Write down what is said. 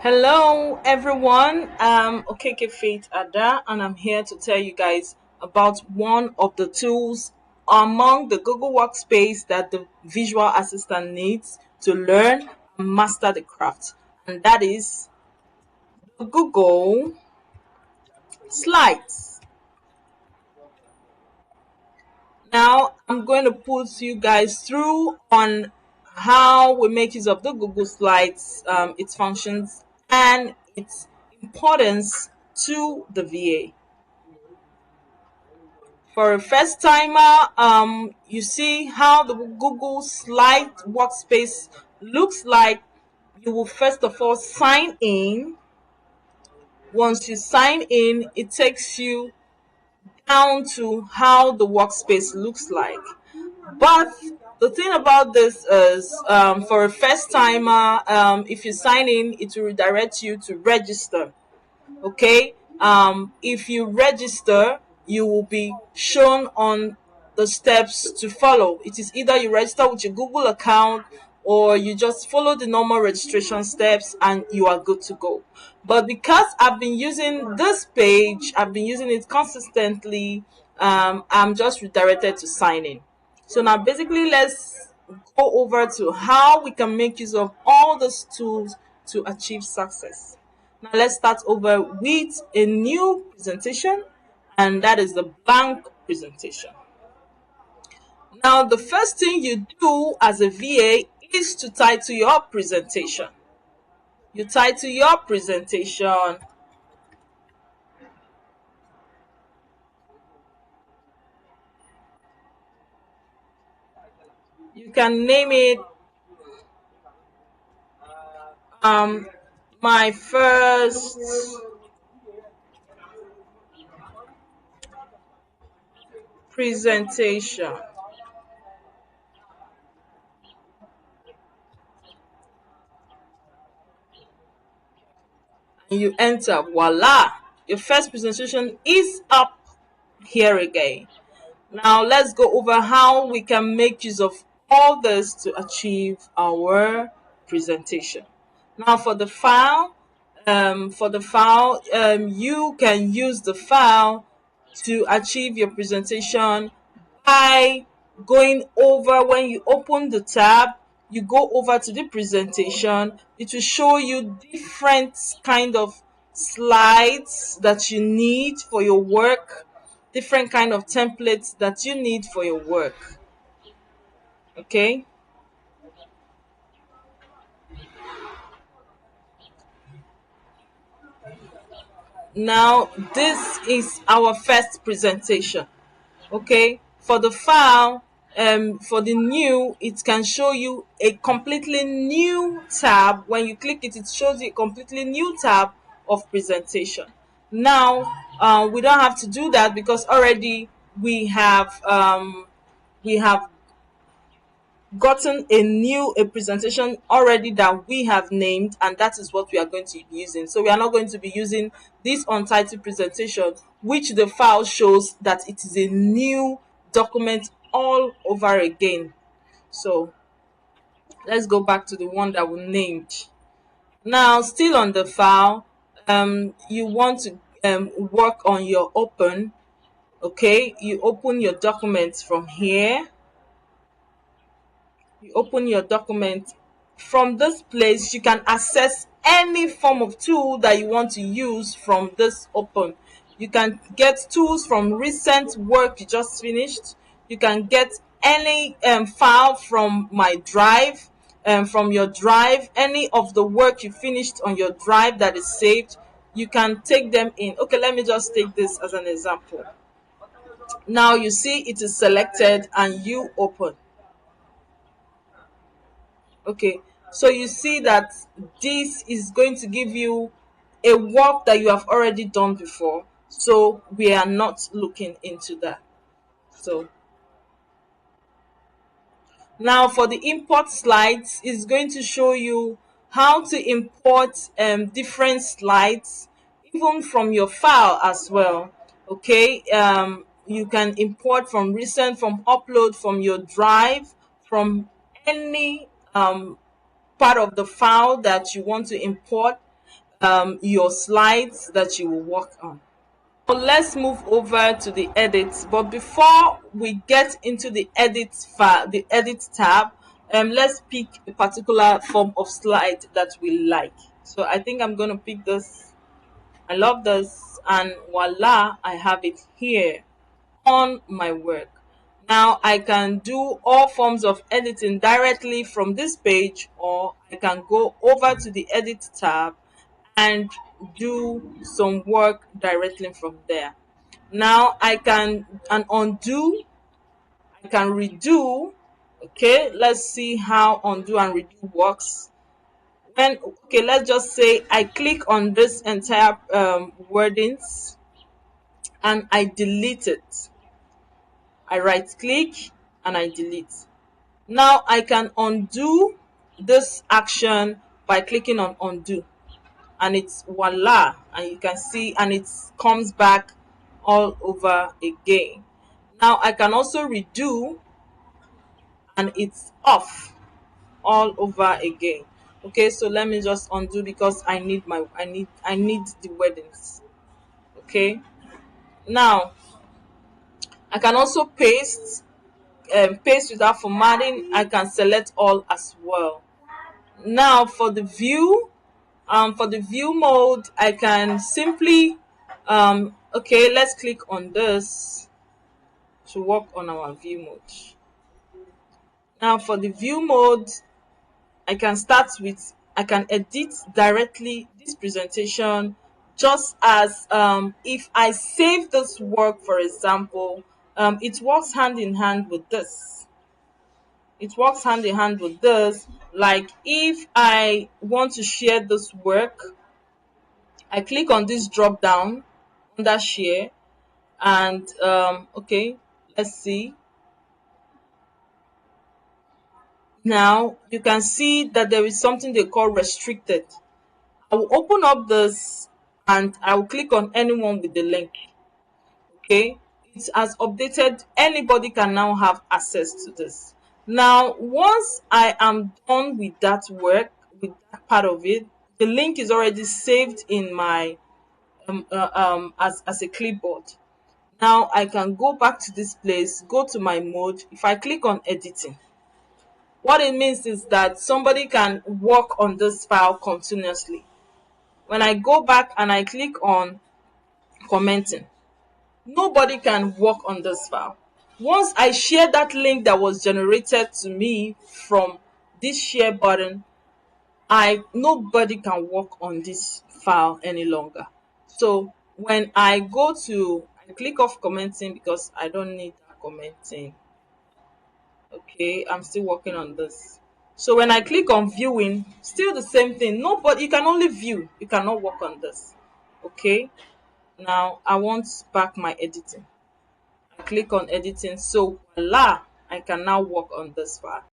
Hello everyone, I'm Okeke Faith Ada and I'm here to tell you guys about one of the tools among the Google Workspace that the visual assistant needs to learn and master the craft, and that is the Google Slides. Now I'm going to put you guys through on how we make use of the Google Slides, its functions and its importance to the VA. For a first timer, you see how the Google Slide workspace looks like. You will first of all sign in. Once you sign in, it takes you down to how the workspace looks like. But the thing about this is, for a first timer, if you sign in, it will redirect you to register. Okay, if you register, you will be shown on the steps to follow. It is either you register with your Google account or you just follow the normal registration steps and you are good to go. But because I've been using this page, I've been using it consistently, I'm just redirected to sign in. So now basically let's go over to how we can make use of all those tools to achieve success. Now let's start over with a new presentation, and that is the blank presentation. Now the first thing you do as a VA is to title your presentation. You title your presentation. You can name it my first presentation. And you enter, voila, your first presentation is up here again. Now let's go over how we can make use of all this to achieve our presentation. Now for the file, you can use the file to achieve your presentation by going over. When you open the tab, you go over to the presentation. It will show you different kind of slides that you need for your work, different kind of templates that you need for your work. Okay, now this is our first presentation. Okay, for the file, for the new, it can show you a completely new tab. When you click it, it shows you a completely new tab of presentation. Now we don't have to do that because already we have gotten a presentation already that we have named, and that is what we are going to be using. So we are not going to be using this untitled presentation, which the file shows that it is a new document all over again. So let's go back to the one that we named. Now still on the file, you want to work on your open. Okay, you open your documents from here. You open your document. From this place, you can access any form of tool that you want to use from this open. You can get tools from recent work you just finished. You can get any file from my drive, from your drive, any of the work you finished on your drive that is saved. You can take them in. Okay, let me just take this as an example. Now you see it is selected and you open. Okay, so you see that this is going to give you a work that you have already done before, so we are not looking into that. So now for the import slides, it's going to show you how to import different slides even from your file as well. Okay, you can import from recent, from upload, from your drive, from any part of the file that you want to import. your slides that you will work on. So let's move over to the edit. But before we get into the edit file, the edit tab, let's pick a particular form of slide that we like. So I think I'm gonna pick this. I love this, and voila, I have it here on my work. Now I can do all forms of editing directly from this page, or I can go over to the edit tab and do some work directly from there. Now I can undo, I can redo. Okay, let's see how undo and redo works. When okay, let's just say I click on this entire wordings and I delete it. I right click and I delete. Now I can undo this action by clicking on undo, and it's voila, and you can see, and it comes back all over again. Now I can also redo, and it's off all over again. Okay, so let me just undo because I need the weddings. Okay, now I can also paste without formatting. I can select all as well. Now for the view mode, I can simply okay, let's click on this to work on our view mode. Now for the view mode, I can edit directly this presentation, just as if I save this work, for example, it works hand in hand with this. It works hand in hand with this. Like if I want to share this work, I click on this drop down under share, and okay, let's see. Now you can see that there is something they call restricted. I will open up this and I will click on anyone with the link. Okay, it has updated. Anybody can now have access to this. Now once I am done with that work, with that part of it, the link is already saved in my as a clipboard. Now I can go back to this place, go to my mode. If I click on editing, what it means is that somebody can work on this file continuously. When I go back and I click on commenting, nobody can work on this file. Once I share that link that was generated to me from this share button, nobody can work on this file any longer. So when I click off commenting because I don't need that commenting. Okay, I'm still working on this. So when I click on viewing, still the same thing. Nobody, you can only view, you cannot work on this. Okay, now I want back my editing. I click on editing, so voila, I can now work on this file.